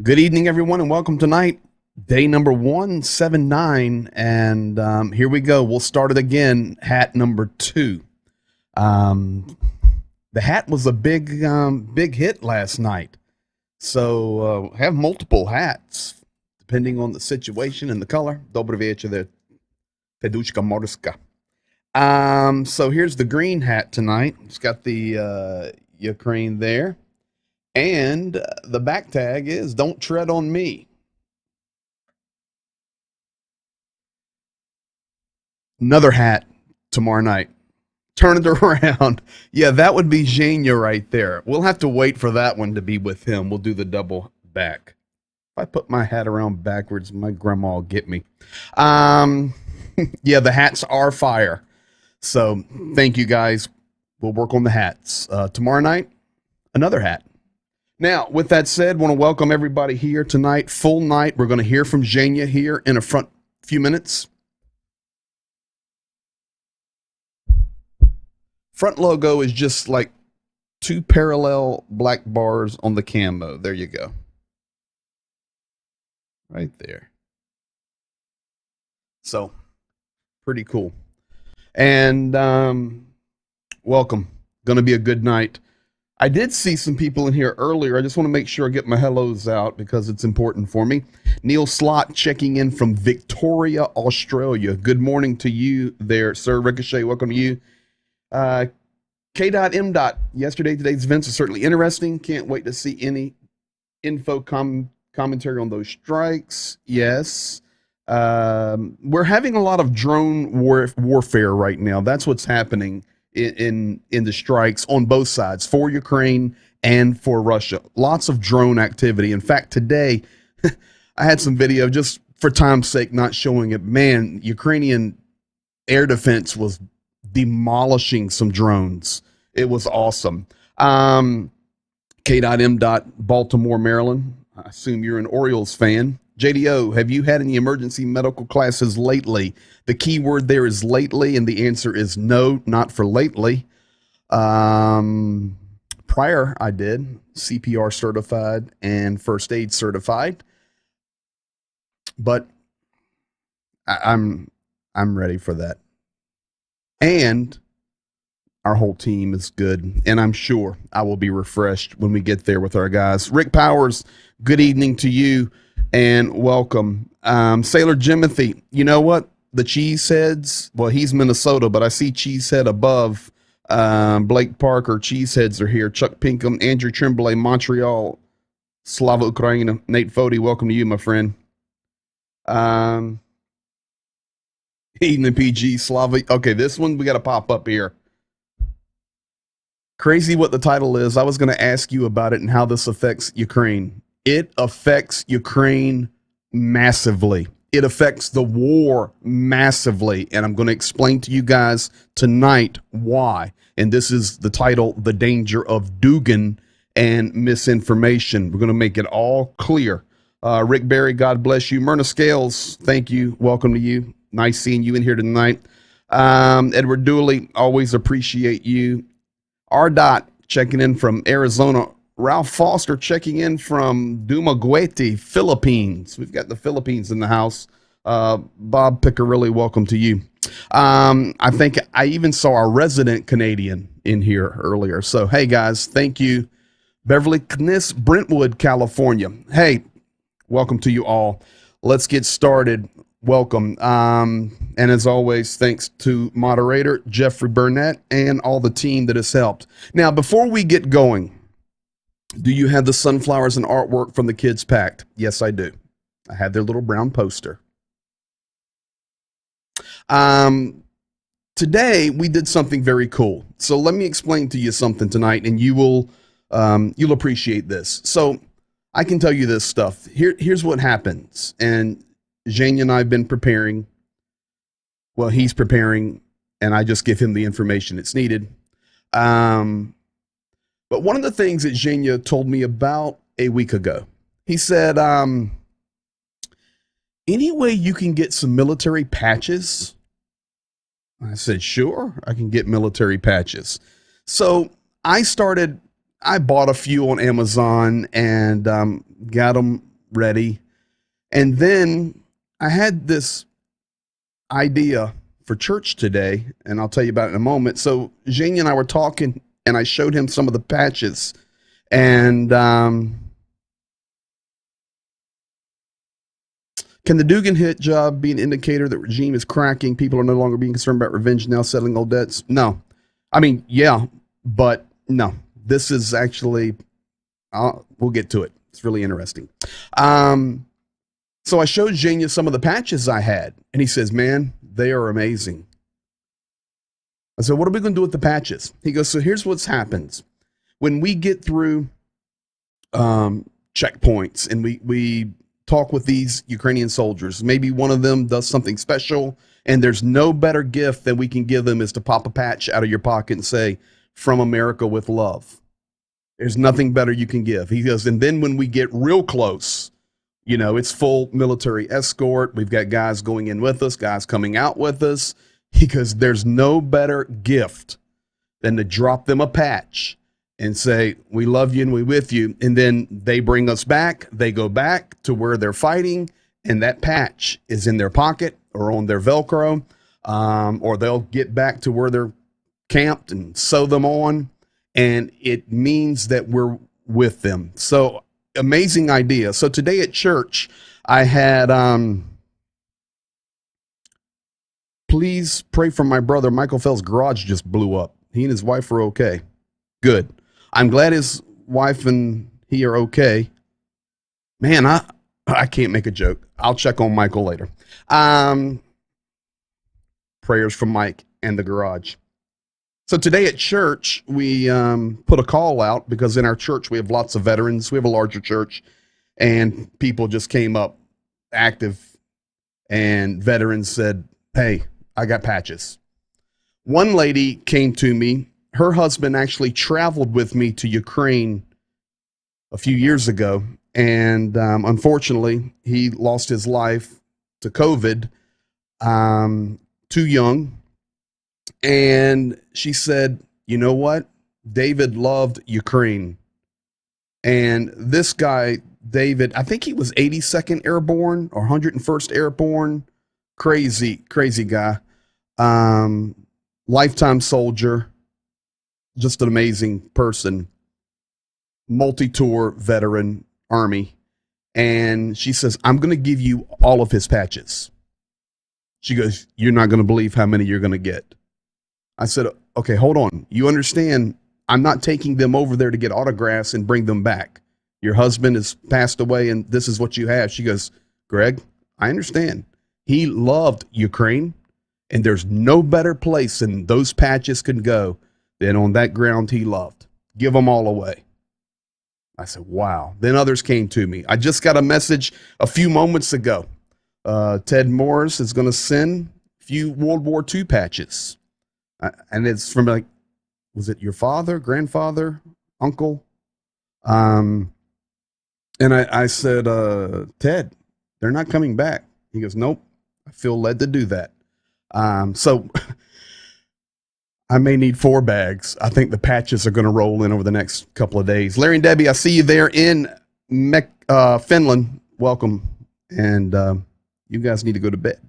Good evening, everyone, and welcome tonight. Day number 179, and here we go. We'll start it again. Hat number 2. The hat was a big hit last night, so have multiple hats depending on the situation and the color. Dobry wieczór there, Feduszka Morska. So here's the green hat tonight. It's got the Ukraine there. And the back tag is "Don't Tread on Me." Another hat tomorrow night. Turn it around. Yeah, that would be Zhenya right there. We'll have to wait for that one to be with him. We'll do the double back. If I put my hat around backwards, my grandma will get me. Yeah, the hats are fire. So thank you, guys. We'll work on the hats. Tomorrow night, another hat. Now, with that said, want to welcome everybody here tonight. Full night. We're going to hear from Zhenya here in a few minutes. Front logo is just like 2 parallel black bars on the camo. There you go. Right there. So, pretty cool. And welcome. Going to be a good night. I did see some people in here earlier. I just want to make sure I get my hellos out because it's important for me. Neil Slott checking in from Victoria, Australia. Good morning to you there, sir. Ricochet, welcome to you. K.M. Today's events are certainly interesting. Can't wait to see any info commentary on those strikes. Yes. We're having a lot of drone warfare right now. That's what's happening in the strikes on both sides, for Ukraine and for Russia. Lots of drone activity. In fact, today I had some video, just for time's sake, not showing it. Man, Ukrainian air defense was demolishing some drones. It was awesome. K.M. Baltimore, Maryland. I assume you're an Orioles fan. JDO, have you had any emergency medical classes lately? The key word there is lately, and the answer is no, not for lately. Prior, I did CPR certified and first aid certified, but I'm ready for that. And our whole team is good, and I'm sure I will be refreshed when we get there with our guys. Rick Powers, good evening to you. And welcome. Sailor Jimothy, you know what? The Cheeseheads, well, he's Minnesota, but I see Cheesehead above. Blake Parker, Cheeseheads are here. Chuck Pinkham, Andrew Tremblay, Montreal, Slava Ukraina. Nate Fody, welcome to you, my friend. Eden and PG, Slava. Okay, this one we got to pop up here. Crazy what the title is. I was going to ask you about it and how this affects Ukraine. It affects Ukraine massively. It affects the war massively. And I'm going to explain to you guys tonight why. And this is the title, The Danger of Dugan and Misinformation. We're going to make it all clear. Rick Berry, God bless you. Myrna Scales, thank you. Welcome to you. Nice seeing you in here tonight. Edward Dooley, always appreciate you. R. Dot, checking in from Arizona. Ralph Foster checking in from Dumaguete, Philippines. We've got the Philippines in the house. Bob Piccarilli, welcome to you. I think I even saw a resident Canadian in here earlier. So, hey, guys, thank you. Beverly Kniss, Brentwood, California. Hey, welcome to you all. Let's get started. Welcome. And as always, thanks to moderator Jeffrey Burnett and all the team that has helped. Now, before we get going, do you have the sunflowers and artwork from the kids packed? Yes, I do. I have their little brown poster. Today we did something very cool. So let me explain to you something tonight, and you'll appreciate this. So I can tell you this stuff. Here's what happens. And Zhenya and I have been preparing. Well, he's preparing, and I just give him the information that's needed. But one of the things that Zhenya told me about a week ago, he said, any way you can get some military patches? I said, sure, I can get military patches. So I bought a few on Amazon and got them ready. And then I had this idea for church today, and I'll tell you about it in a moment. So Jane and I were talking, and I showed him some of the patches. And can the Dugan hit job be an indicator that regime is cracking? People are no longer being concerned about revenge, now settling old debts? No. I mean, yeah, but no. This is actually, we'll get to it. It's really interesting. So I showed Jania some of the patches I had, and he says, man, they are amazing. I said, what are we going to do with the patches? He goes, so here's what's happens. When we get through checkpoints and we talk with these Ukrainian soldiers, maybe one of them does something special, and there's no better gift that we can give them is to pop a patch out of your pocket and say, from America with love. There's nothing better you can give. He goes, and then when we get real close, you know, it's full military escort. We've got guys going in with us, guys coming out with us. He goes, there's no better gift than to drop them a patch and say, we love you and we with you. And then they bring us back. They go back to where they're fighting, and that patch is in their pocket or on their Velcro, or they'll get back to where they're camped and sew them on. And it means that we're with them. So amazing idea. So today at church, I had, please pray for my brother. Michael Fell's garage just blew up. He and his wife are okay. Good. I'm glad his wife and he are okay. Man, I can't make a joke. I'll check on Michael later. Prayers from Mike and the garage. So today at church, we put a call out because in our church, we have lots of veterans. We have a larger church, and people just came up active, and veterans said, hey, I got patches. One lady came to me. Her husband actually traveled with me to Ukraine a few years ago, and unfortunately, he lost his life to COVID, too young. And she said, you know what? David loved Ukraine. And this guy, David, I think he was 82nd Airborne or 101st Airborne. Crazy, crazy guy. Lifetime soldier. Just an amazing person. Multi-tour veteran, Army. And she says, I'm going to give you all of his patches. She goes, you're not going to believe how many you're going to get. I said, okay, hold on. You understand, I'm not taking them over there to get autographs and bring them back. Your husband has passed away and this is what you have. She goes, Greg, I understand. He loved Ukraine, and there's no better place than those patches can go than on that ground he loved. Give them all away. I said, wow. Then others came to me. I just got a message a few moments ago. Ted Morris is going to send a few World War II patches. And it's from, like, was it your father, grandfather, uncle? And I said, Ted, they're not coming back. He goes, nope, I feel led to do that. So I may need 4 bags. I think the patches are going to roll in over the next couple of days. Larry and Debbie, I see you there in Finland. Welcome. And you guys need to go to bed.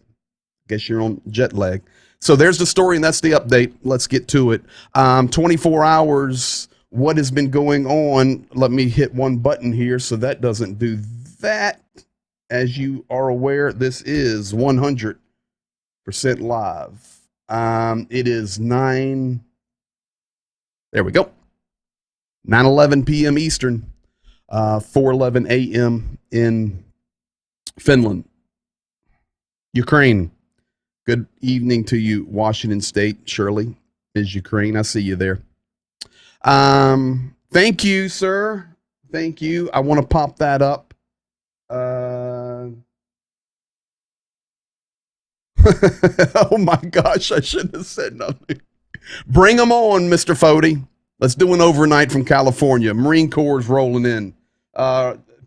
Guess you're on jet lag. So there's the story, and that's the update. Let's get to it. 24 hours, what has been going on? Let me hit one button here so that doesn't do that. As you are aware, this is 100% live. It is 9. There we go. 9:11 p.m. Eastern, 4:11 a.m. in Finland, Ukraine. Good evening to you, Washington State. Shirley is Ukraine. I see you there. Thank you, sir. Thank you. I want to pop that up. Oh my gosh, I shouldn't have said nothing. Bring them on, Mr. Fody. Let's do an overnight from California. Marine Corps is rolling in.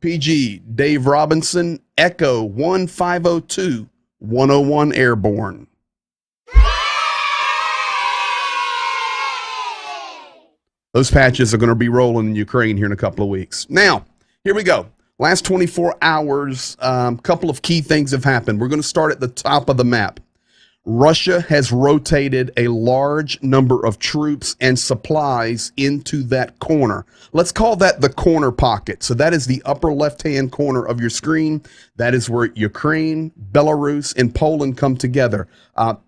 PG, Dave Robinson, Echo 1502. 101 Airborne. Those patches are going to be rolling in Ukraine here in a couple of weeks. Now, here we go. Last 24 hours, couple of key things have happened. We're going to start at the top of the map. Russia has rotated a large number of troops and supplies into that corner. Let's call that the corner pocket. So that is the upper left-hand corner of your screen. That is where Ukraine, Belarus, and Poland come together. A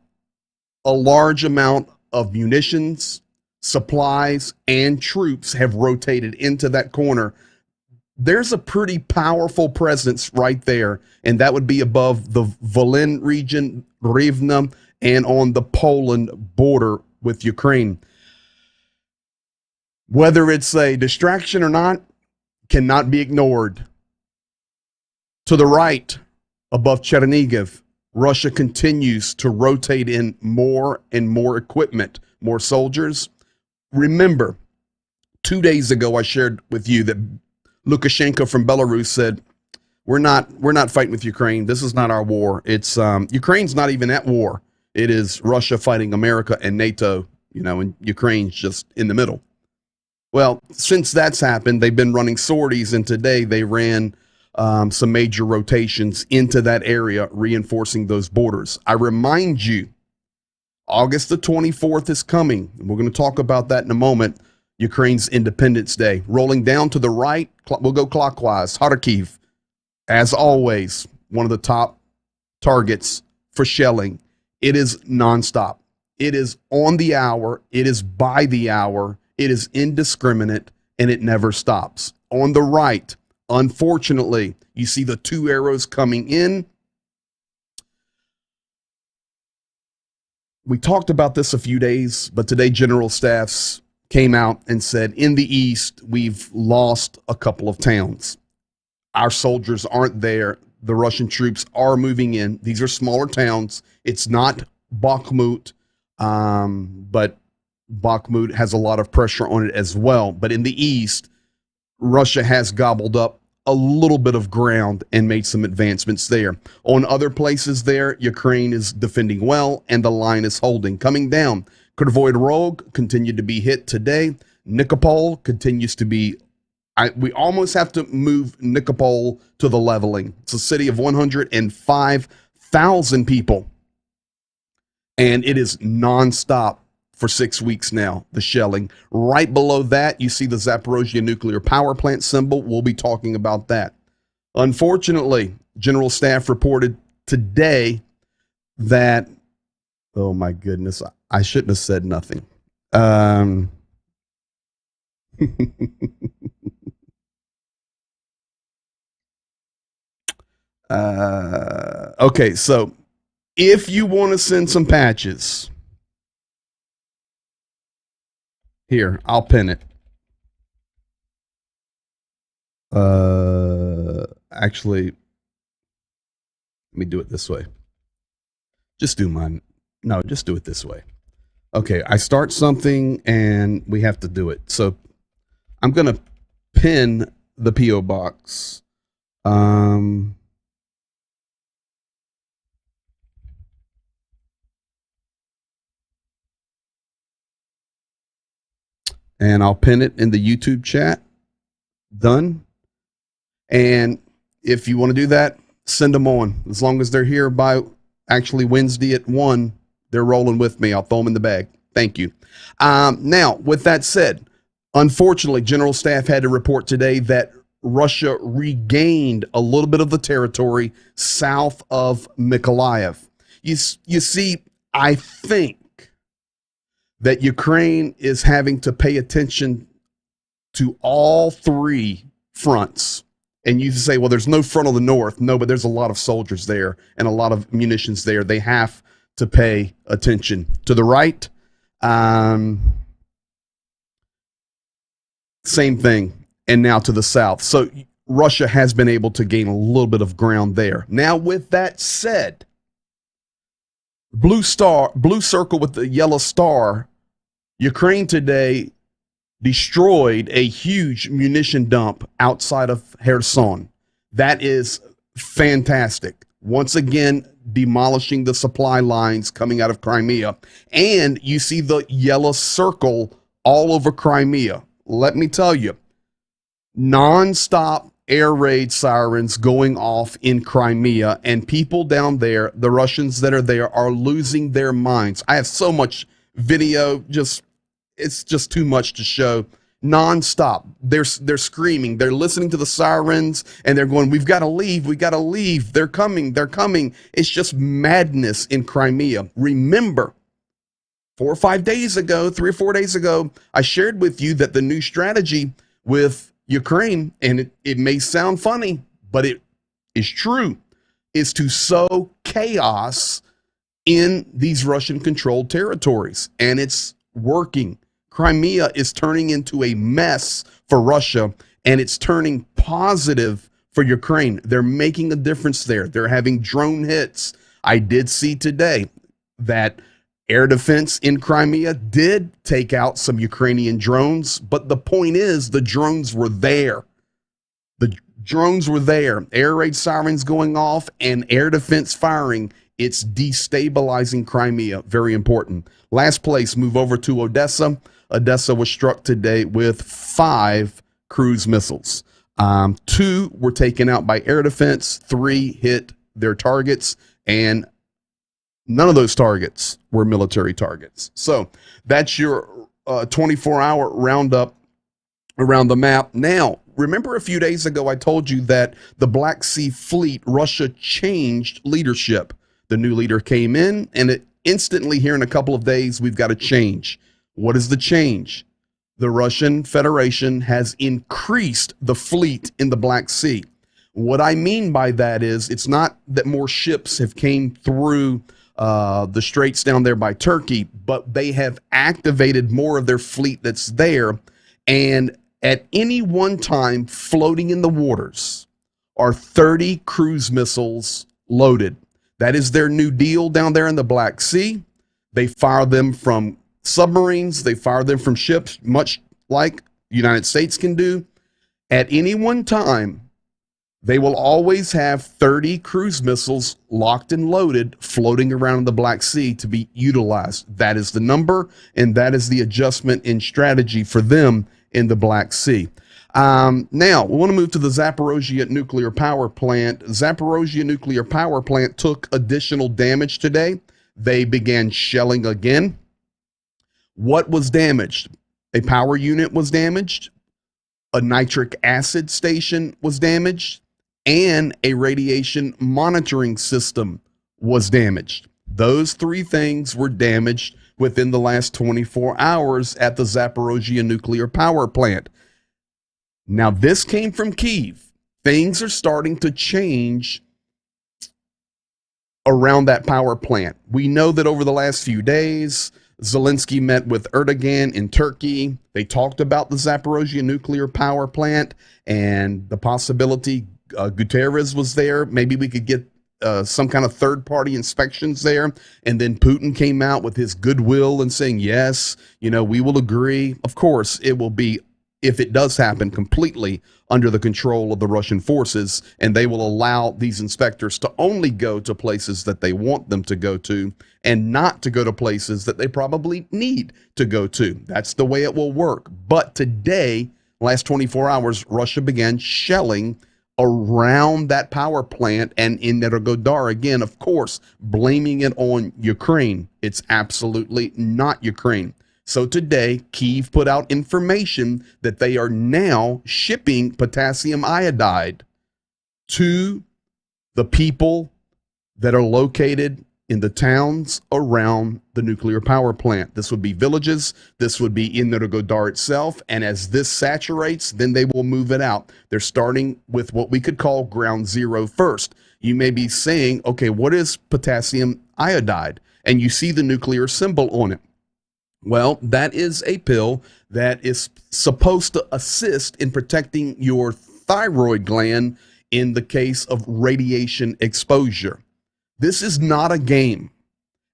large amount of munitions, supplies, and troops have rotated into that corner. There's a pretty powerful presence right there, and that would be above the Volyn region, Rivne, and on the Poland border with Ukraine. Whether it's a distraction or not, cannot be ignored. To the right, above Chernihiv, Russia continues to rotate in more and more equipment, more soldiers. Remember, 2 days ago, I shared with you that Lukashenko from Belarus said, we're not fighting with Ukraine. This is not our war. It's Ukraine's not even at war. It is Russia fighting America and NATO, and Ukraine's just in the middle. Well, since that's happened, they've been running sorties, and today they ran some major rotations into that area, reinforcing those borders. I remind you, August the 24th is coming. We're going to talk about that in a moment. Ukraine's Independence Day. Rolling down to the right, we'll go clockwise. Kharkiv, as always, one of the top targets for shelling. It is nonstop. It is on the hour. It is by the hour. It is indiscriminate, and it never stops. On the right, unfortunately, you see the two arrows coming in. We talked about this a few days, but today General Staffs came out and said, in the east, we've lost a couple of towns. Our soldiers aren't there. The Russian troops are moving in. These are smaller towns. It's not Bakhmut, but Bakhmut has a lot of pressure on it as well. But in the east, Russia has gobbled up a little bit of ground and made some advancements there. On other places there, Ukraine is defending well, and the line is holding. Coming down, Kryvyi Rog continued to be hit today. Nikopol continues to be, we almost have to move Nikopol to the leveling. It's a city of 105,000 people, and it is nonstop for 6 weeks now, the shelling. Right below that, you see the Zaporozhye nuclear power plant symbol. We'll be talking about that. Unfortunately, General Staff reported today that, oh my goodness, I shouldn't have said nothing. Okay, so if you want to send some patches, here, I'll pin it. Actually, let me do it this way. Just do mine. No, just do it this way. Okay, I start something and we have to do it. So I'm going to pin the P.O. box. And I'll pin it in the YouTube chat. Done. And if you want to do that, send them on. As long as they're here by actually Wednesday at 1, they're rolling with me. I'll throw them in the bag. Thank you. Now, with that said, unfortunately, General Staff had to report today that Russia regained a little bit of the territory south of Mykolaiv. You see, I think that Ukraine is having to pay attention to all three fronts. And you say, well, there's no front of the north. No, but there's a lot of soldiers there and a lot of munitions there. They have to pay attention. To the right, same thing. And now to the south. So Russia has been able to gain a little bit of ground there. Now, with that said, blue circle with the yellow star, Ukraine today destroyed a huge munition dump outside of Kherson. That is fantastic. Once again, demolishing the supply lines coming out of Crimea. And you see the yellow circle all over Crimea. Let me tell you, nonstop air raid sirens going off in Crimea, and people down there, the Russians that are there, are losing their minds. I have so much video, it's just too much to show. Nonstop, they're screaming, they're listening to the sirens, and they're going, "We've got to leave, we got to leave. They're coming, they're coming." It's just madness in Crimea. Remember, 4 or 5 days ago, 3 or 4 days ago, I shared with you that the new strategy with Ukraine, and it may sound funny, but it is true, is to sow chaos in these Russian-controlled territories, and it's working. Crimea is turning into a mess for Russia, and it's turning positive for Ukraine. They're making a difference there. They're having drone hits. I did see today that air defense in Crimea did take out some Ukrainian drones, but the point is the drones were there. The drones were there. Air raid sirens going off and air defense firing. It's destabilizing Crimea. Very important. Last place, move over to Odessa. Odessa was struck today with 5 cruise missiles. 2 were taken out by air defense. 3 hit their targets, and none of those targets were military targets. So that's your 24-hour roundup around the map. Now, remember a few days ago I told you that the Black Sea Fleet, Russia changed leadership. The new leader came in, and it instantly here in a couple of days, we've got a change. What is the change? The Russian Federation has increased the fleet in the Black Sea. What I mean by that is it's not that more ships have came through the straits down there by Turkey, but they have activated more of their fleet that's there. And at any one time floating in the waters are 30 cruise missiles loaded. That is their new deal down there in the Black Sea. They fire them from submarines. They fire them from ships, much like the United States can do. At any one time, they will always have 30 cruise missiles locked and loaded floating around in the Black Sea to be utilized. That is the number, and that is the adjustment in strategy for them in the Black Sea. Now, we want to move to the Zaporozhye nuclear power plant. Zaporozhye nuclear power plant took additional damage today. They began shelling again. What was damaged? A power unit was damaged. A nitric acid station was damaged. And a radiation monitoring system was damaged. Those 3 things were damaged within the last 24 hours at the Zaporozhye nuclear power plant. Now, this came from Kyiv. Things are starting to change around that power plant. We know that over the last few days, Zelensky met with Erdogan in Turkey. They talked about the Zaporozhye nuclear power plant and the possibility Guterres was there. Maybe we could get some kind of third-party inspections there. And then Putin came out with his goodwill and saying, yes, we will agree. Of course, it will be, if it does happen, completely under the control of the Russian forces, and they will allow these inspectors to only go to places that they want them to go to and not to go to places that they probably need to go to. That's the way it will work. But today, last 24 hours, Russia began shelling around that power plant and in Energodar. Again, of course, blaming it on Ukraine. It's absolutely not Ukraine. So today, Kyiv put out information that they are now shipping potassium iodide to the people that are located in the towns around the nuclear power plant. This would be villages. This would be in Energodar itself. And as this saturates, then they will move it out. They're starting with what we could call ground zero first. You may be saying, okay, what is potassium iodide? And you see the nuclear symbol on it. Well, that is a pill that is supposed to assist in protecting your thyroid gland in the case of radiation exposure. This is not a game,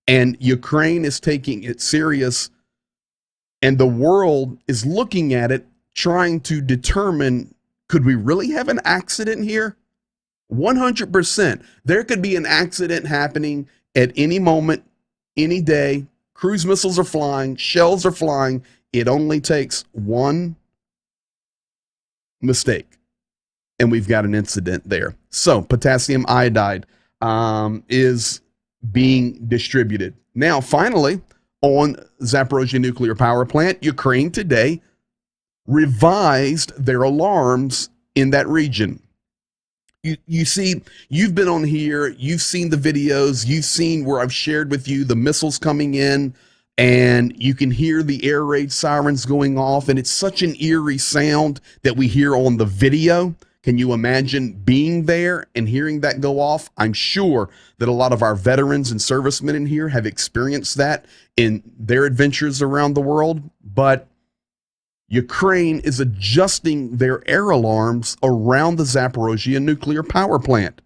and Ukraine is taking it serious, and the world is looking at it, trying to determine, could we really have an accident here? 100%. There could be an accident happening at any moment, any day. Cruise missiles are flying, shells are flying. It only takes one mistake. and we've got an incident there. So potassium iodide is being distributed. Now, finally, on Zaporozhye nuclear power plant, Ukraine today revised their alarms in that region. You see, you've been on here, you've seen the videos, you've seen where I've shared with you the missiles coming in, and you can hear the air raid sirens going off, and it's such an eerie sound that we hear on the video. Can you imagine being there and hearing that go off? I'm sure that a lot of our veterans and servicemen in here have experienced that in their adventures around the world, but Ukraine is adjusting their air alarms around the Zaporozhye nuclear power plant.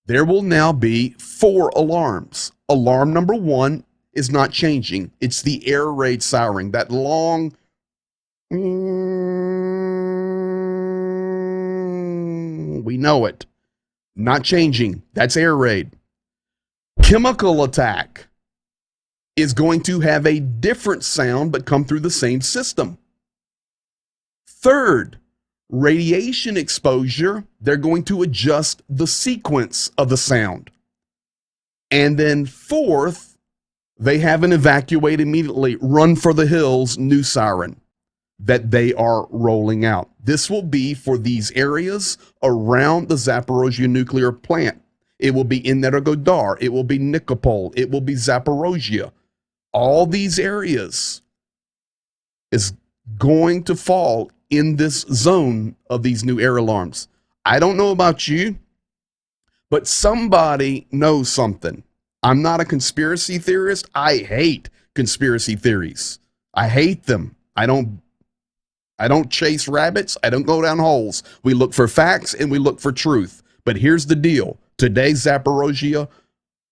There will now be 4 alarms. Alarm number 1 is not changing. It's the air raid siren, that long, we know it. Not changing. That's air raid. Chemical attack is going to have a different sound, but come through the same system. Third, radiation exposure, they're going to adjust the sequence of the sound. And then fourth, they have an evacuate immediately, run for the hills new siren that they are rolling out. This will be for these areas around the Zaporozhye nuclear plant. It will be in Energodar. It will be Nikopol. It will be Zaporozhye. All these areas is going to fall in this zone of these new air alarms. I don't know about you, but somebody knows something. I'm not a conspiracy theorist. I hate conspiracy theories. I hate them. I don't chase rabbits. I don't go down holes. We look for facts and we look for truth. But here's the deal. Today, Zaporozhye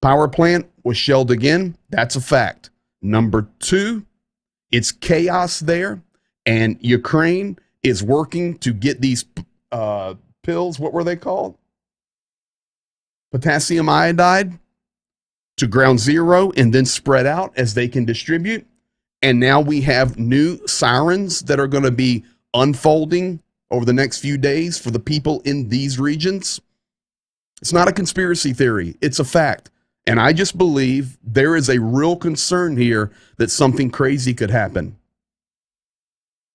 power plant was shelled again. That's a fact. Number 2, it's chaos there, and Ukraine is working to get these pills, what were they called? Potassium iodide, to ground zero and then spread out as they can distribute. And now we have new sirens that are going to be unfolding over the next few days for the people in these regions. It's not a conspiracy theory. It's a fact. And I just believe there is a real concern here that something crazy could happen.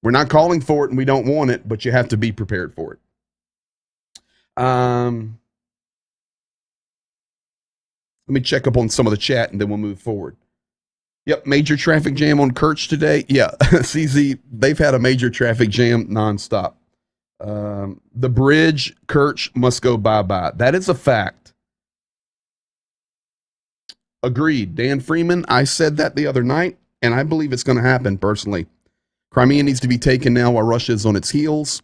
We're not calling for it and we don't want it, but you have to be prepared for it. Let me check up on some of the chat and then we'll move forward. Yep, major traffic jam on Kerch today. Yeah, CZ, they've had a major traffic jam nonstop. The bridge, Kerch, must go bye-bye. That is a fact. Agreed. Dan Freeman, I said that the other night, and I believe it's going to happen personally. Crimea needs to be taken now while Russia is on its heels.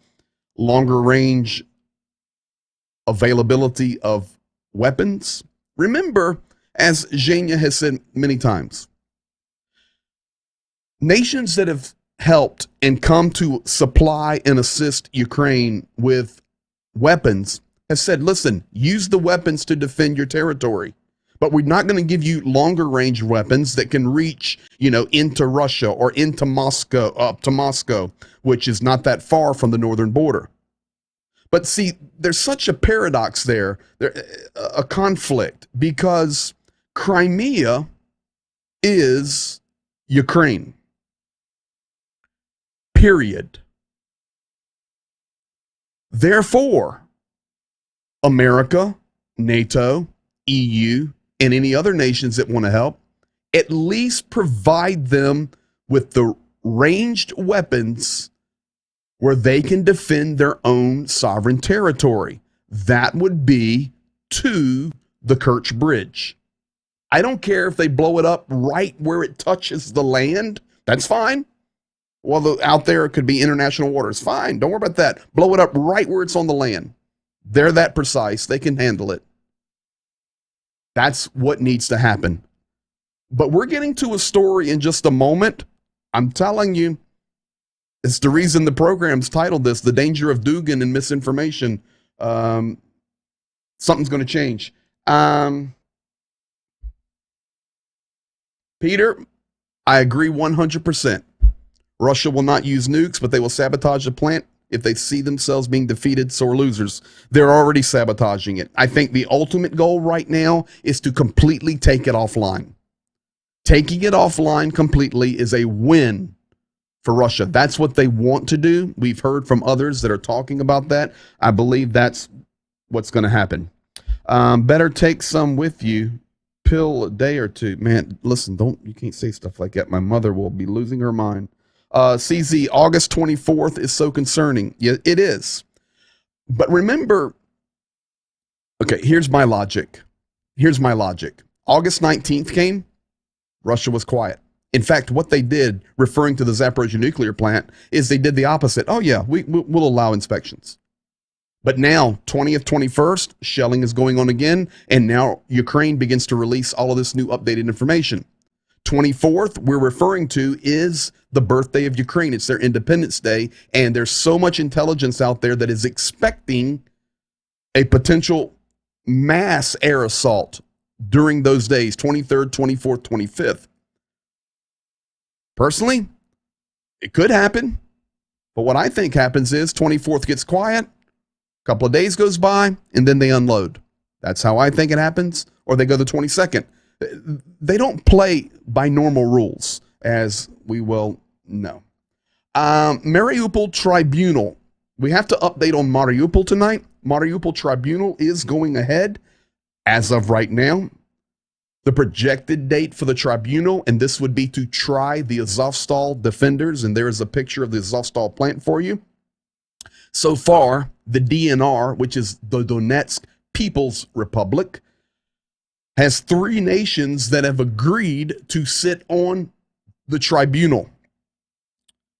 Longer range availability of weapons. Remember, as Zhenya has said many times, nations that have helped and come to supply and assist Ukraine with weapons have said, listen, use the weapons to defend your territory. But we're not going to give you longer range weapons that can reach, into Russia or into Moscow, up to Moscow, which is not that far from the northern border. But see, there's such a paradox there, a conflict, because Crimea is Ukraine. Period. Therefore, America, NATO, EU, and any other nations that want to help, at least provide them with the ranged weapons where they can defend their own sovereign territory. That would be to the Kerch Bridge. I don't care if they blow it up right where it touches the land. That's fine. Well, out there, it could be international waters. Fine. Don't worry about that. Blow it up right where it's on the land. They're that precise. They can handle it. That's what needs to happen. But we're getting to a story in just a moment. I'm telling you, it's the reason the program's titled this, The Danger of Dugan and Misinformation. Something's going to change. Peter, I agree 100%. Russia will not use nukes, but they will sabotage the plant if they see themselves being defeated, sore losers. They're already sabotaging it. I think the ultimate goal right now is to completely take it offline. Taking it offline completely is a win for Russia. That's what they want to do. We've heard from others that are talking about that. I believe that's what's going to happen. Better take some with you. Pill a day or two. Man, listen, you can't say stuff like that. My mother will be losing her mind. CZ, August 24th is so concerning. Yeah, it is. But remember, okay, here's my logic. August 19th came, Russia was quiet. In fact, what they did, referring to the Zaporozhye nuclear plant, is they did the opposite. Oh yeah, we'll allow inspections. But now, 20th, 21st, shelling is going on again, and now Ukraine begins to release all of this new updated information. 24th, we're referring to, is the birthday of Ukraine. It's their Independence Day, and there's so much intelligence out there that is expecting a potential mass air assault during those days, 23rd, 24th, 25th. Personally, it could happen, but what I think happens is 24th gets quiet, a couple of days goes by, and then they unload. That's how I think it happens. Or they go the 22nd. They don't play by normal rules, as we well know. Mariupol tribunal. We have to update on Mariupol tonight. Mariupol tribunal is going ahead as of right now. The projected date for the tribunal, and this would be to try the Azovstal defenders, and there is a picture of the Azovstal plant for you. So far, the DNR, which is the Donetsk People's Republic, has 3 nations that have agreed to sit on the tribunal: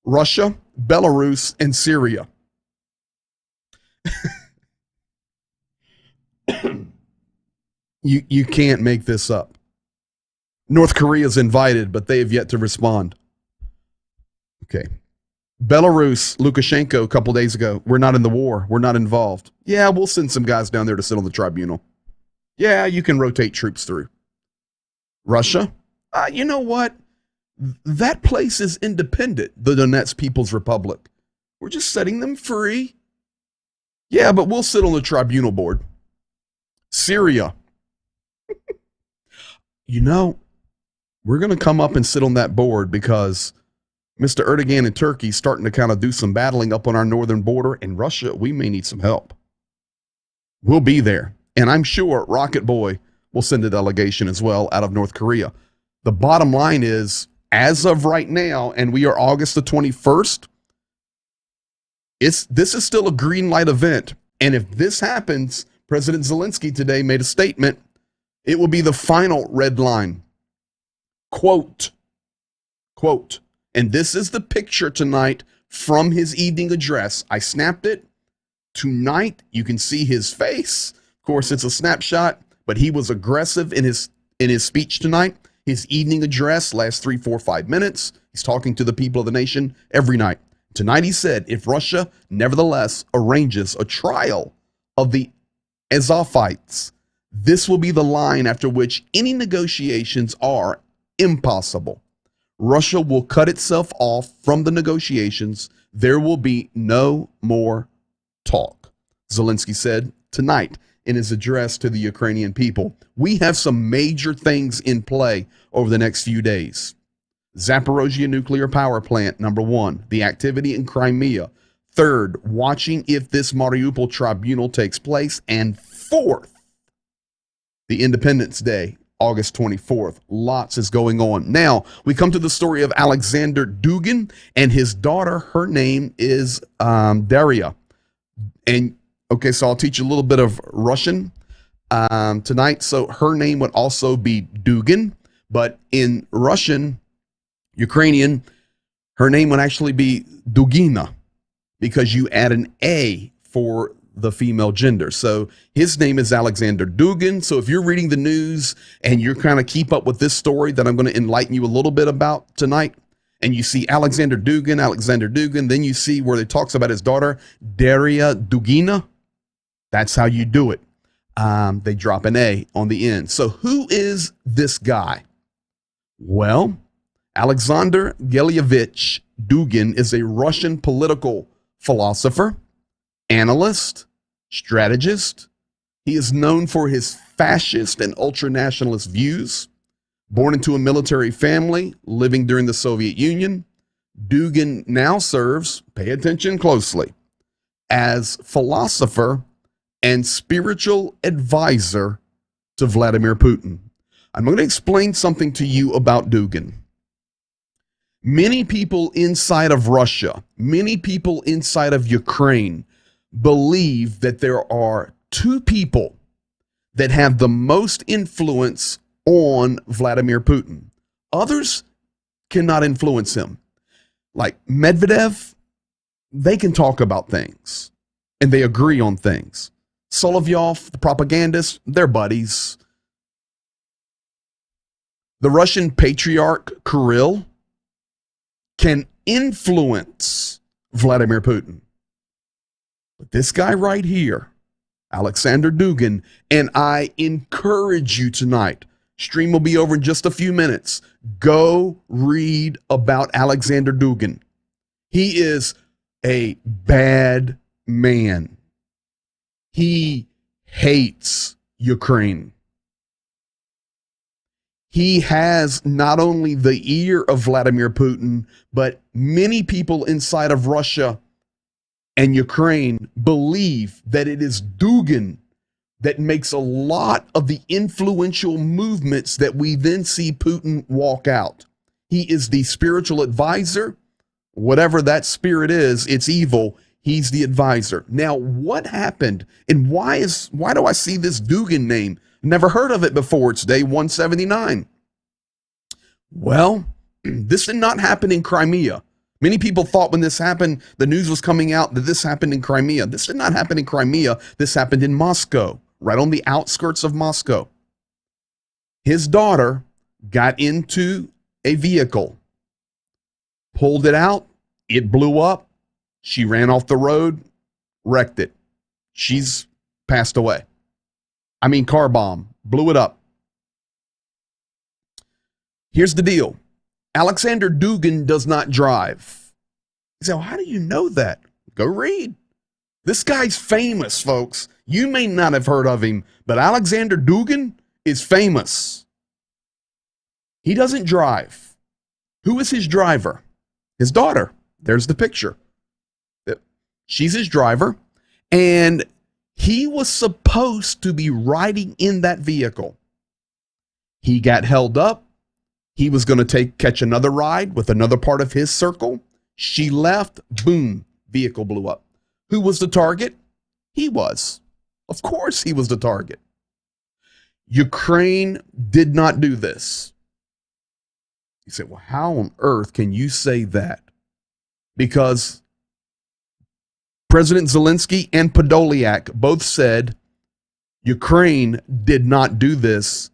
Russia, Belarus, and Syria. You can't make this up. North Korea's invited, but they have yet to respond. Okay. Belarus, Lukashenko, a couple days ago, we're not in the war. We're not involved. Yeah, we'll send some guys down there to sit on the tribunal. Yeah, you can rotate troops through. Russia, you know what? That place is independent, the Donetsk People's Republic. We're just setting them free. Yeah, but we'll sit on the tribunal board. Syria. You know, we're going to come up and sit on that board because Mr. Erdogan in Turkey is starting to kind of do some battling up on our northern border. And Russia, we may need some help. We'll be there. And I'm sure Rocket Boy will send a delegation as well out of North Korea. The bottom line is, as of right now, and we are August the 21st, this is still a green light event. And if this happens, President Zelensky today made a statement, it will be the final red line. Quote, and this is the picture tonight from his evening address. I snapped it. Tonight, you can see his face. Of course, it's a snapshot, but he was aggressive in his speech tonight. His evening address lasts 3, 4, 5 minutes. He's talking to the people of the nation every night. Tonight, he said, if Russia nevertheless arranges a trial of the Azovites, this will be the line after which any negotiations are impossible. Russia will cut itself off from the negotiations. There will be no more talk, Zelensky said tonight in his address to the Ukrainian people. We have some major things in play over the next few days. Zaporozhye nuclear power plant, number 1. The activity in Crimea. 3rd, watching if this Mariupol tribunal takes place. And 4th, the Independence Day, August 24th. Lots is going on. Now, we come to the story of Alexander Dugan and his daughter. Her name is Daria. And, okay, so I'll teach you a little bit of Russian tonight. So her name would also be Dugan, but in Russian, Ukrainian, her name would actually be Dugina because you add an A for the female gender. So his name is Alexander Dugan. So if you're reading the news and you're kind of keep up with this story that I'm going to enlighten you a little bit about tonight, and you see Alexander Dugan, then you see where it talks about his daughter, Daria Dugina. That's how you do it. They drop an A on the end. So who is this guy? Well, Alexander Gelyevich Dugin is a Russian political philosopher, analyst, strategist. He is known for his fascist and ultra-nationalist views. Born into a military family, living during the Soviet Union, Dugan now serves, pay attention closely, as philosopher and spiritual advisor to Vladimir Putin. I'm going to explain something to you about Dugan. Many people inside of Russia, many people inside of Ukraine believe that there are two people that have the most influence on Vladimir Putin. Others cannot influence him. Like Medvedev, they can talk about things and they agree on things. Solovyov, the propagandist, they're buddies. The Russian patriarch Kirill can influence Vladimir Putin. But this guy right here, Alexander Dugan, and I encourage you tonight, stream will be over in just a few minutes, go read about Alexander Dugan. He is a bad man. He hates Ukraine. He has not only the ear of Vladimir Putin, but many people inside of Russia and Ukraine believe that it is Dugan that makes a lot of the influential movements that we then see Putin walk out. He is the spiritual advisor. Whatever that spirit is, it's evil. He's the advisor. Now, what happened and why do I see this Dugan name? Never heard of it before. It's day 179. Well, this did not happen in Crimea. Many people thought when this happened, the news was coming out that this happened in Crimea. This did not happen in Crimea. This happened in Moscow, right on the outskirts of Moscow. His daughter got into a vehicle, pulled it out, it blew up. She ran off the road, wrecked it. She's passed away. I mean, car bomb, blew it up. Here's the deal. Alexander Dugan does not drive. You say, well, how do you know that? Go read. This guy's famous, folks. You may not have heard of him, but Alexander Dugan is famous. He doesn't drive. Who is his driver? His daughter. There's the picture. She's his driver, and he was supposed to be riding in that vehicle. He got held up. He was going to catch another ride with another part of his circle. She left. Boom. Vehicle blew up. Who was the target? He was. Of course he was the target. Ukraine did not do this. You say, well, how on earth can you say that? Because President Zelensky and Podolyak both said Ukraine did not do this.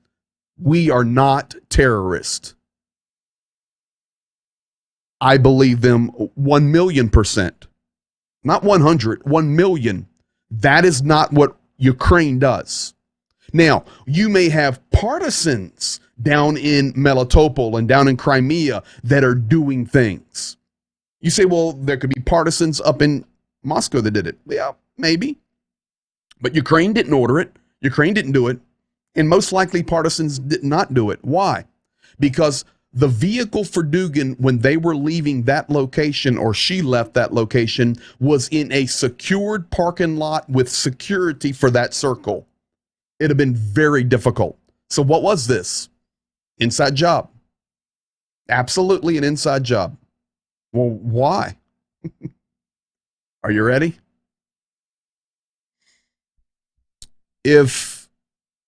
We are not terrorists. I believe them 1,000,000%. Not 100, 1,000,000. That is not what Ukraine does. Now, you may have partisans down in Melitopol and down in Crimea that are doing things. You say, well, there could be partisans up in Moscow that did it. Yeah, maybe. But Ukraine didn't order it. Ukraine didn't do it. And most likely partisans did not do it. Why? Because the vehicle for Dugan, when they were leaving that location, or she left that location, was in a secured parking lot with security for that circle. It'd have been very difficult. So what was this? Inside job. Absolutely an inside job. Well, why? Are you ready? If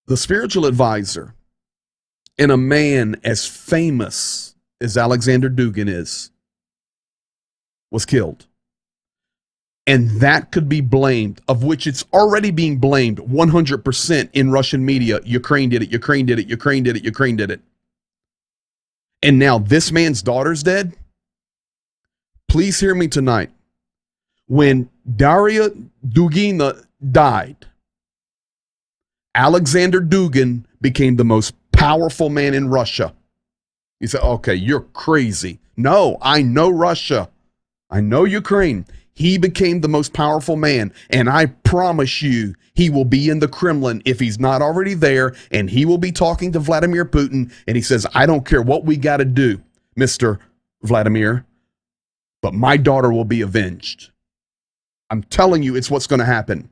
the spiritual advisor and a man as famous as Alexander Dugan was killed, and that could be blamed, of which it's already being blamed 100% in Russian media. Ukraine did it, Ukraine did it, Ukraine did it, Ukraine did it. And now this man's daughter's dead. Please hear me tonight. When Daria Dugina died, Alexander Dugan became the most powerful man in Russia. You say, okay, you're crazy. No, I know Russia. I know Ukraine. He became the most powerful man, and I promise you he will be in the Kremlin if he's not already there, and he will be talking to Vladimir Putin, and he says, I don't care what we got to do, Mr. Vladimir, but my daughter will be avenged. I'm telling you, it's what's going to happen.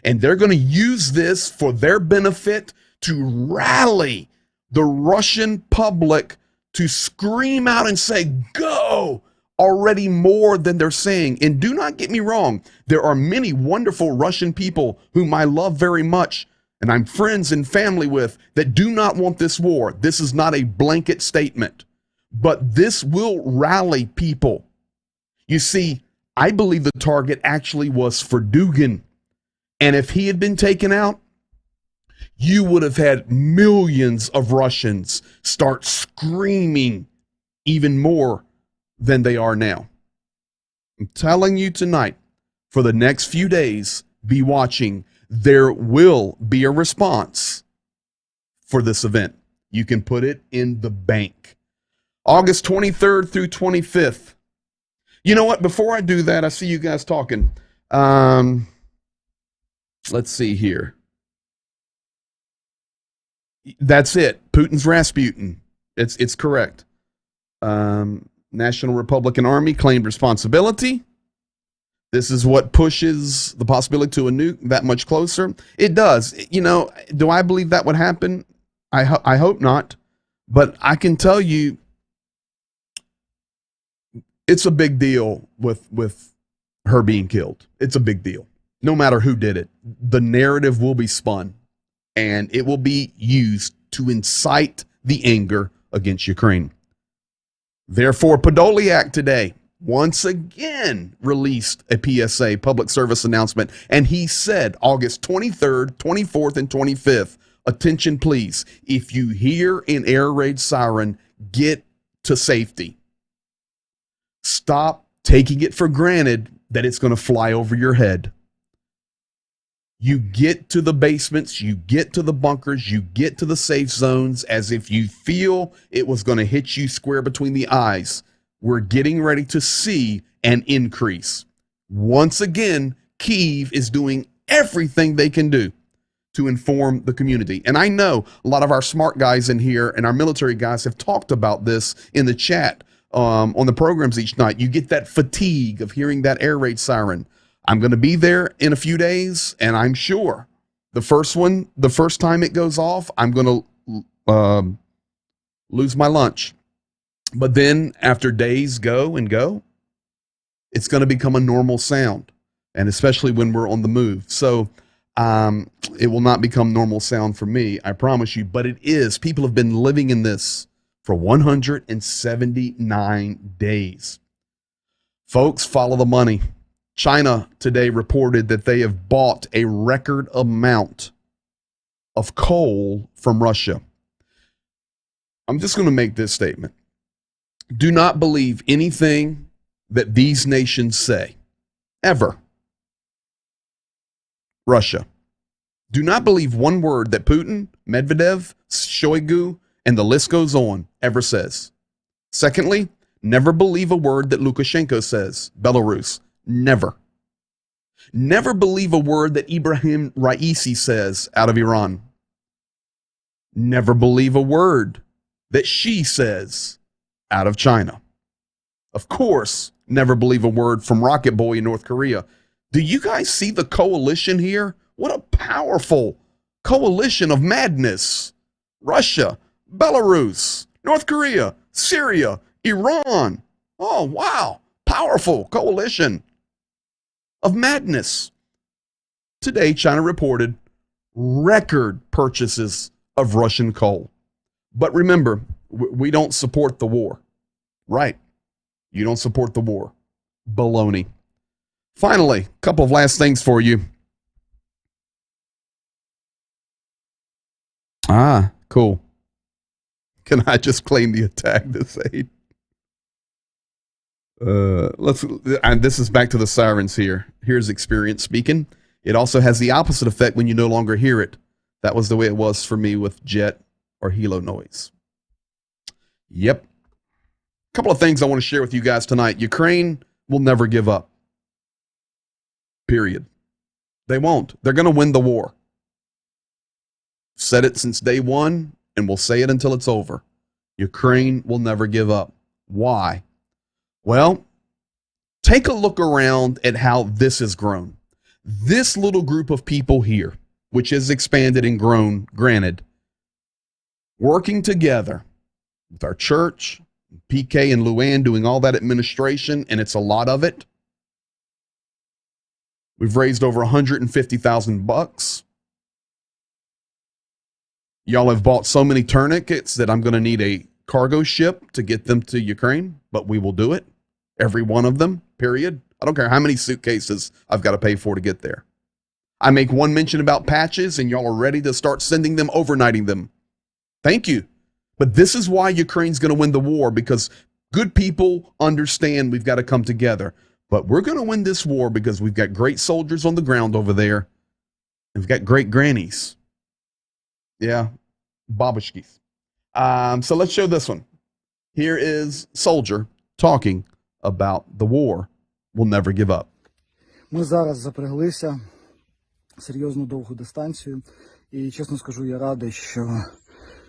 And they're going to use this for their benefit to rally the Russian public to scream out and say, go, already more than they're saying. And do not get me wrong, there are many wonderful Russian people whom I love very much, and I'm friends and family with, that do not want this war. This is not a blanket statement, but this will rally people. You see, I believe the target actually was for Dugan. And if he had been taken out, you would have had millions of Russians start screaming even more than they are now. I'm telling you tonight, for the next few days, be watching. There will be a response for this event. You can put it in the bank. August 23rd through 25th. You know what? Before I do that, I see you guys talking. Let's see here. That's it. Putin's Rasputin. It's correct. National Republican Army claimed responsibility. This is what pushes the possibility to a nuke that much closer. It does. You know, do I believe that would happen? I hope not. But I can tell you, it's a big deal with her being killed. It's a big deal. No matter who did it, the narrative will be spun, and it will be used to incite the anger against Ukraine. Therefore, Podolyak today once again released a PSA, public service announcement, and he said August 23rd, 24th, and 25th, attention please, if you hear an air raid siren, get to safety. Stop taking it for granted that it's going to fly over your head. You get to the basements, you get to the bunkers, you get to the safe zones as if you feel it was going to hit you square between the eyes. We're getting ready to see an increase. Once again, Kyiv is doing everything they can do to inform the community. And I know a lot of our smart guys in here and our military guys have talked about this in the chat on the programs each night. You get that fatigue of hearing that air raid siren. I'm going to be there in a few days, and I'm sure the first time it goes off, I'm going to lose my lunch. But then after days go and go, it's going to become a normal sound, and especially when we're on the move. So it will not become normal sound for me, I promise you, but it is. People have been living in this for 179 days. Folks, follow the money. China today reported that they have bought a record amount of coal from Russia. I'm just going to make this statement. Do not believe anything that these nations say, ever. Russia. Do not believe one word that Putin, Medvedev, Shoigu, and the list goes on ever says. Secondly, never believe a word that Lukashenko says, Belarus. Never. Never believe a word that Ibrahim Raisi says out of Iran. Never believe a word that Xi says out of China. Of course, never believe a word from Rocket Boy in North Korea. Do you guys see the coalition here? What a powerful coalition of madness. Russia, Belarus, North Korea, Syria, Iran. Oh, wow. Powerful coalition of madness. Today, China reported record purchases of Russian coal. But remember, we don't support the war. Right. You don't support the war. Baloney. Finally, a couple of last things for you. Cool. Can I just claim the attack this aid? And this is back to the sirens here. Here's experience speaking. It also has the opposite effect when you no longer hear it. That was the way it was for me with jet or helo noise. Yep. A couple of things I want to share with you guys tonight. Ukraine will never give up. Period. They won't. They're going to win the war. Said it since day one, and we'll say it until it's over. Ukraine will never give up. Why? Well, take a look around at how this has grown. This little group of people here, which has expanded and grown, granted, working together with our church, PK and Luann doing all that administration, and it's a lot of it. We've raised over $150,000. Y'all have bought so many tourniquets that I'm going to need a cargo ship to get them to Ukraine, but we will do it. Every one of them, period. I don't care how many suitcases I've got to pay for to get there. I make one mention about patches, and y'all are ready to start sending them, overnighting them. Thank you. But this is why Ukraine's going to win the war, because good people understand we've got to come together. But we're going to win this war because we've got great soldiers on the ground over there. And we've got great grannies. Yeah, babushkis. So let's show this one. Here is Soldier talking about the war will never give up. Ми зараз запряглися серйозну довгу дистанцію. І, чесно скажу, я радий, що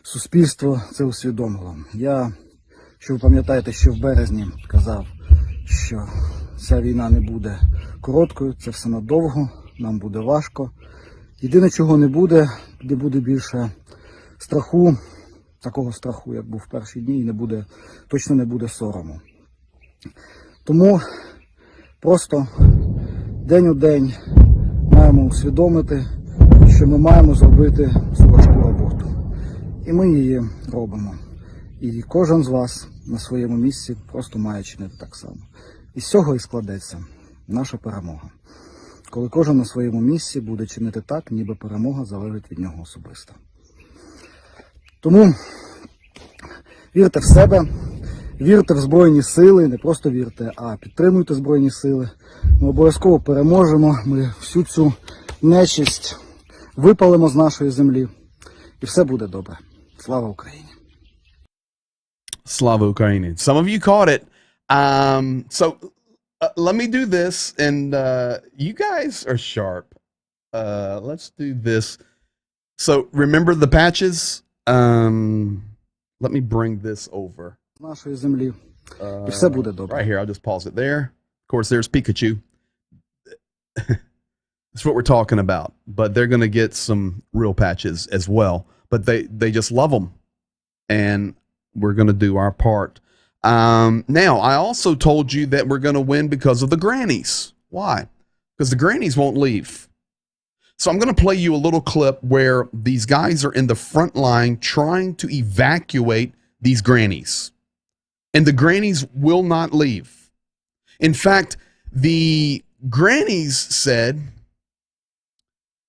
суспільство це усвідомило. Я, що ви пам'ятаєте, ще в березні казав, що ця війна не буде короткою, це все надовго, нам буде важко. Єдине, чого не буде більше страху, такого страху, як був в перші дні, і точно не буде сорому. Тому просто день у день маємо усвідомити, що ми маємо зробити цю важку роботу. І ми її робимо. І кожен з вас на своєму місці просто має чинити так само. І з цього і складеться наша перемога. Коли кожен на своєму місці буде чинити так, ніби перемога залежить від нього особисто. Тому вірте в себе, вірте в Збройні Сили, не просто вірте, а підтримуйте Збройні Сили. Ми обов'язково переможемо, ми всю цю нечисть випалимо з нашої землі, і все буде добре. Слава Україні! Slava Ukraini. Some of you caught it. Let me do this, and you guys are sharp. Let's do this. So remember the patches? Let me bring this over. Нашої землі. І все буде добре. Right here, I'll just pause it there. Of course, there's Pikachu. That's what we're talking about. But they're going to get some real patches as well. But they just love them. And we're going to do our part. Now, I also told you that we're going to win because of the grannies. Why? Because the grannies won't leave. So I'm going to play you a little clip where these guys are in the front line trying to evacuate these grannies. And the grannies will not leave. In fact, the grannies said,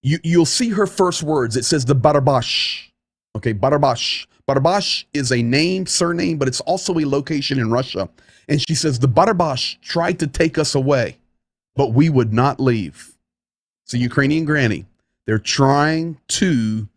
you'll see her first words. It says the Barbash. Okay, Barbash. Barbash is a name, surname, but it's also a location in Russia. And she says, the Barbash tried to take us away, but we would not leave. It's a Ukrainian granny. They're trying to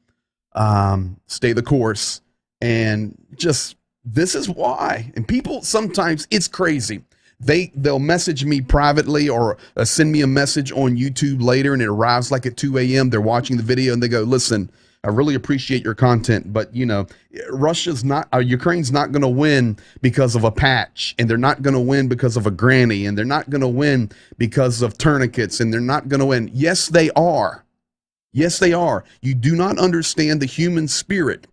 stay the course. And just, this is why. And people, sometimes it's crazy. They'll message me privately or send me a message on YouTube later, and it arrives like at 2 a.m. They're watching the video and they go, listen, I really appreciate your content, but Ukraine's not going to win because of a patch, and they're not going to win because of a granny, and they're not going to win because of tourniquets, and they're not going to win. Yes, they are. Yes, they are. You do not understand the human spirit,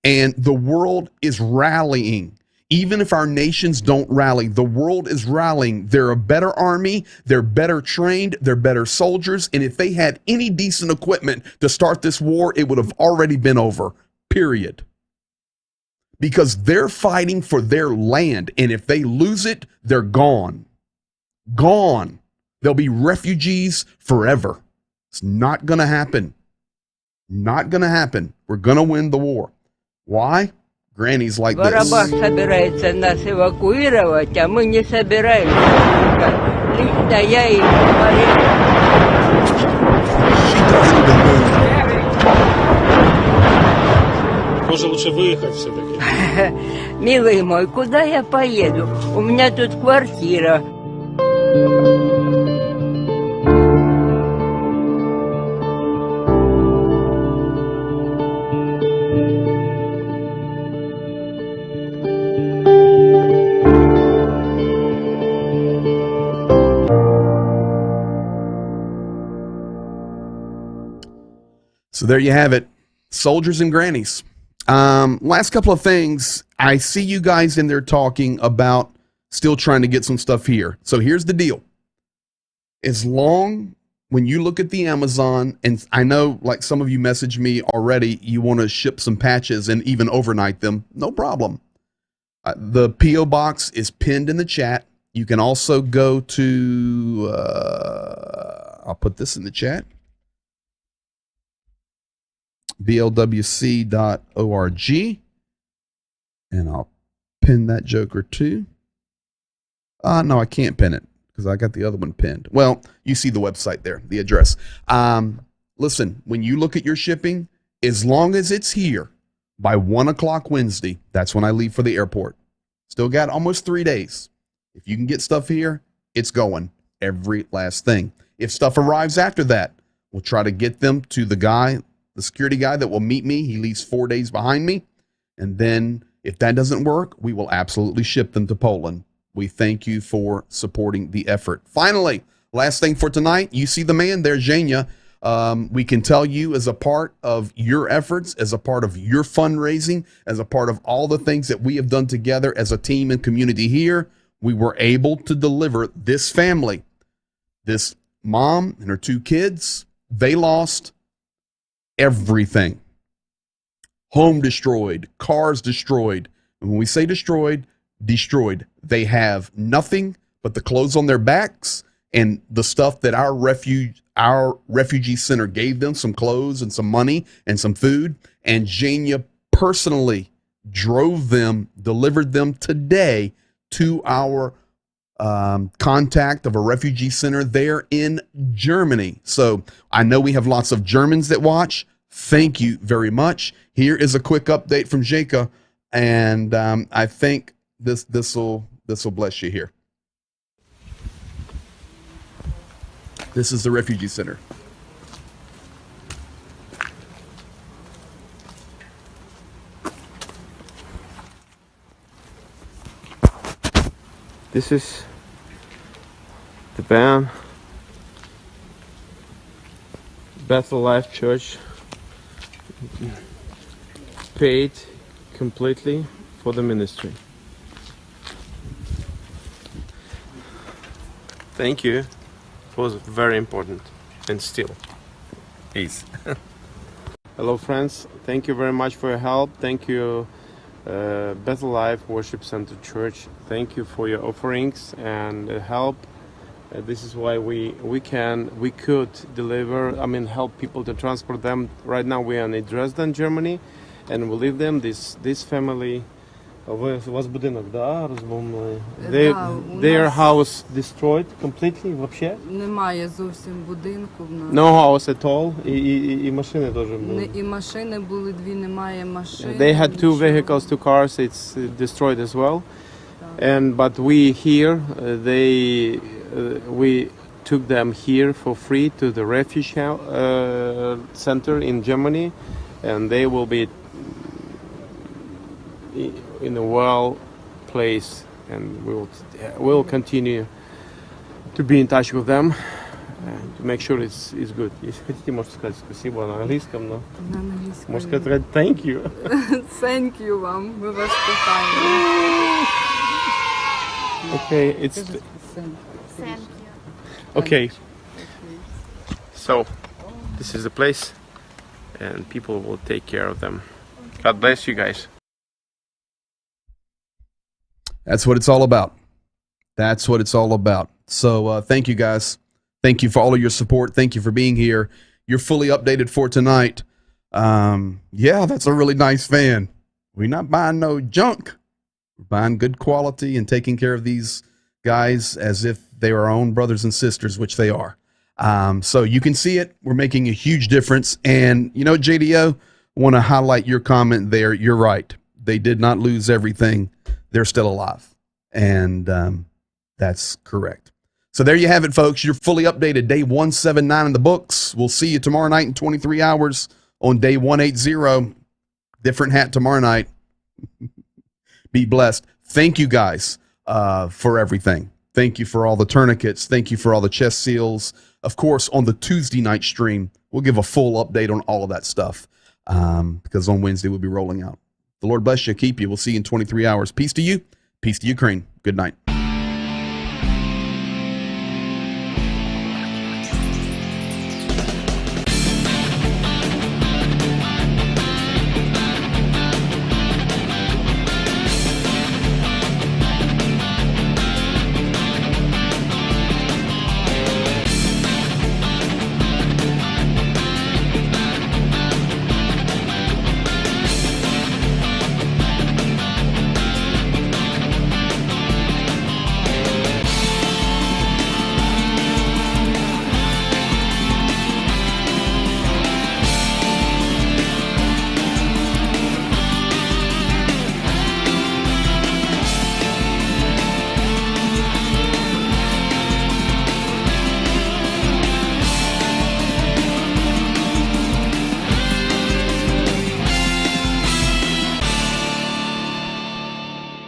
and the world is rallying. Even if our nations don't rally, the world is rallying. They're a better army. They're better trained. They're better soldiers. And if they had any decent equipment to start this war, it would have already been over, period. Because they're fighting for their land. And if they lose it, they're gone. Gone. They'll be refugees forever. It's not going to happen. Not going to happen. We're going to win the war. Why? Grannies like this. Барабаш собирается нас эвакуировать, а мы не собираемся. Лично я и говорю. Может, лучше выехать все-таки? Милый мой, куда я поеду? У меня тут квартира. So there you have it, soldiers and grannies. Last couple of things. I see you guys in there talking about still trying to get some stuff here. So here's the deal. As long when you look at the Amazon, and I know like some of you messaged me already, you want to ship some patches and even overnight them, no problem. The P.O. box is pinned in the chat. You can also go to, I'll put this in the chat, blwc.org, and I'll pin that joker too. No, I can't pin it because I got the other one pinned. Well, you see the website there, the address. Listen, when you look at your shipping, as long as it's here by 1 o'clock Wednesday, that's when I leave for the airport. Still got almost 3 days. If you can get stuff here, it's going. Every last thing. If stuff arrives after that, we'll try to get them to the security guy that will meet me. He leaves 4 days behind me. And then if that doesn't work, we will absolutely ship them to Poland. We thank you for supporting the effort. Finally, last thing for tonight, you see the man there, Zhenya. We can tell you as a part of your efforts, as a part of your fundraising, as a part of all the things that we have done together as a team and community here, we were able to deliver this family, this mom and her 2 kids. They lost everything. Home destroyed, cars destroyed. And when we say destroyed, they have nothing but the clothes on their backs and the stuff that our refugee center gave them, some clothes and some money and some food. And Jania personally drove them, delivered them today to our contact of a refugee center there in Germany. So I know we have lots of Germans that watch. Thank you very much. Here is a quick update from Jacob, and I think this will bless you here. This is the refugee center. This is the van, Bethel Life Church, paid completely for the ministry. Thank you. It was very important, and still is. Hello friends, thank you very much for your help. Thank you Bethel Life Worship Center Church. Thank you for your offerings and help. This is why we could deliver, help people to transport them. Right now we are in Dresden, Germany, and we leave them, this family. Was будинок, да, розбомблений? Their house destroyed completely, вообще? Немає зовсім будинку в нас. No house at all, і машини теж були. І машини були 2, немає машин. They had 2 vehicles, 2 cars, it's destroyed as well. But we here, we took them here for free to the refugee center in Germany, and they will be in a well place, and we'll continue to be in touch with them to make sure it's good. Если хотите, можете сказать спасибо на английском, но На англійському. можете сказать thank you. Thank you вам. Ми вас кохаємо. Okay, it's okay. So this is the place, and people will take care of them. God bless you guys. That's what it's all about. That's what it's all about. So thank you guys. Thank you for all of your support. Thank you for being here. You're fully updated for tonight. Yeah, that's a really nice van. We're not buying no junk. We're buying good quality and taking care of these guys as if they are our own brothers and sisters, which they are. So you can see it. We're making a huge difference. And, you know, JDO, want to highlight your comment there. You're right. They did not lose everything. They're still alive. And that's correct. So there you have it, folks. You're fully updated. Day 179 in the books. We'll see you tomorrow night in 23 hours on day 180. Different hat tomorrow night. Be blessed. Thank you guys for everything. Thank you for all the tourniquets. Thank you for all the chest seals. Of course, on the Tuesday night stream, we'll give a full update on all of that stuff because on Wednesday we'll be rolling out. The Lord bless you, keep you. We'll see you in 23 hours. Peace to you. Peace to Ukraine. Good night.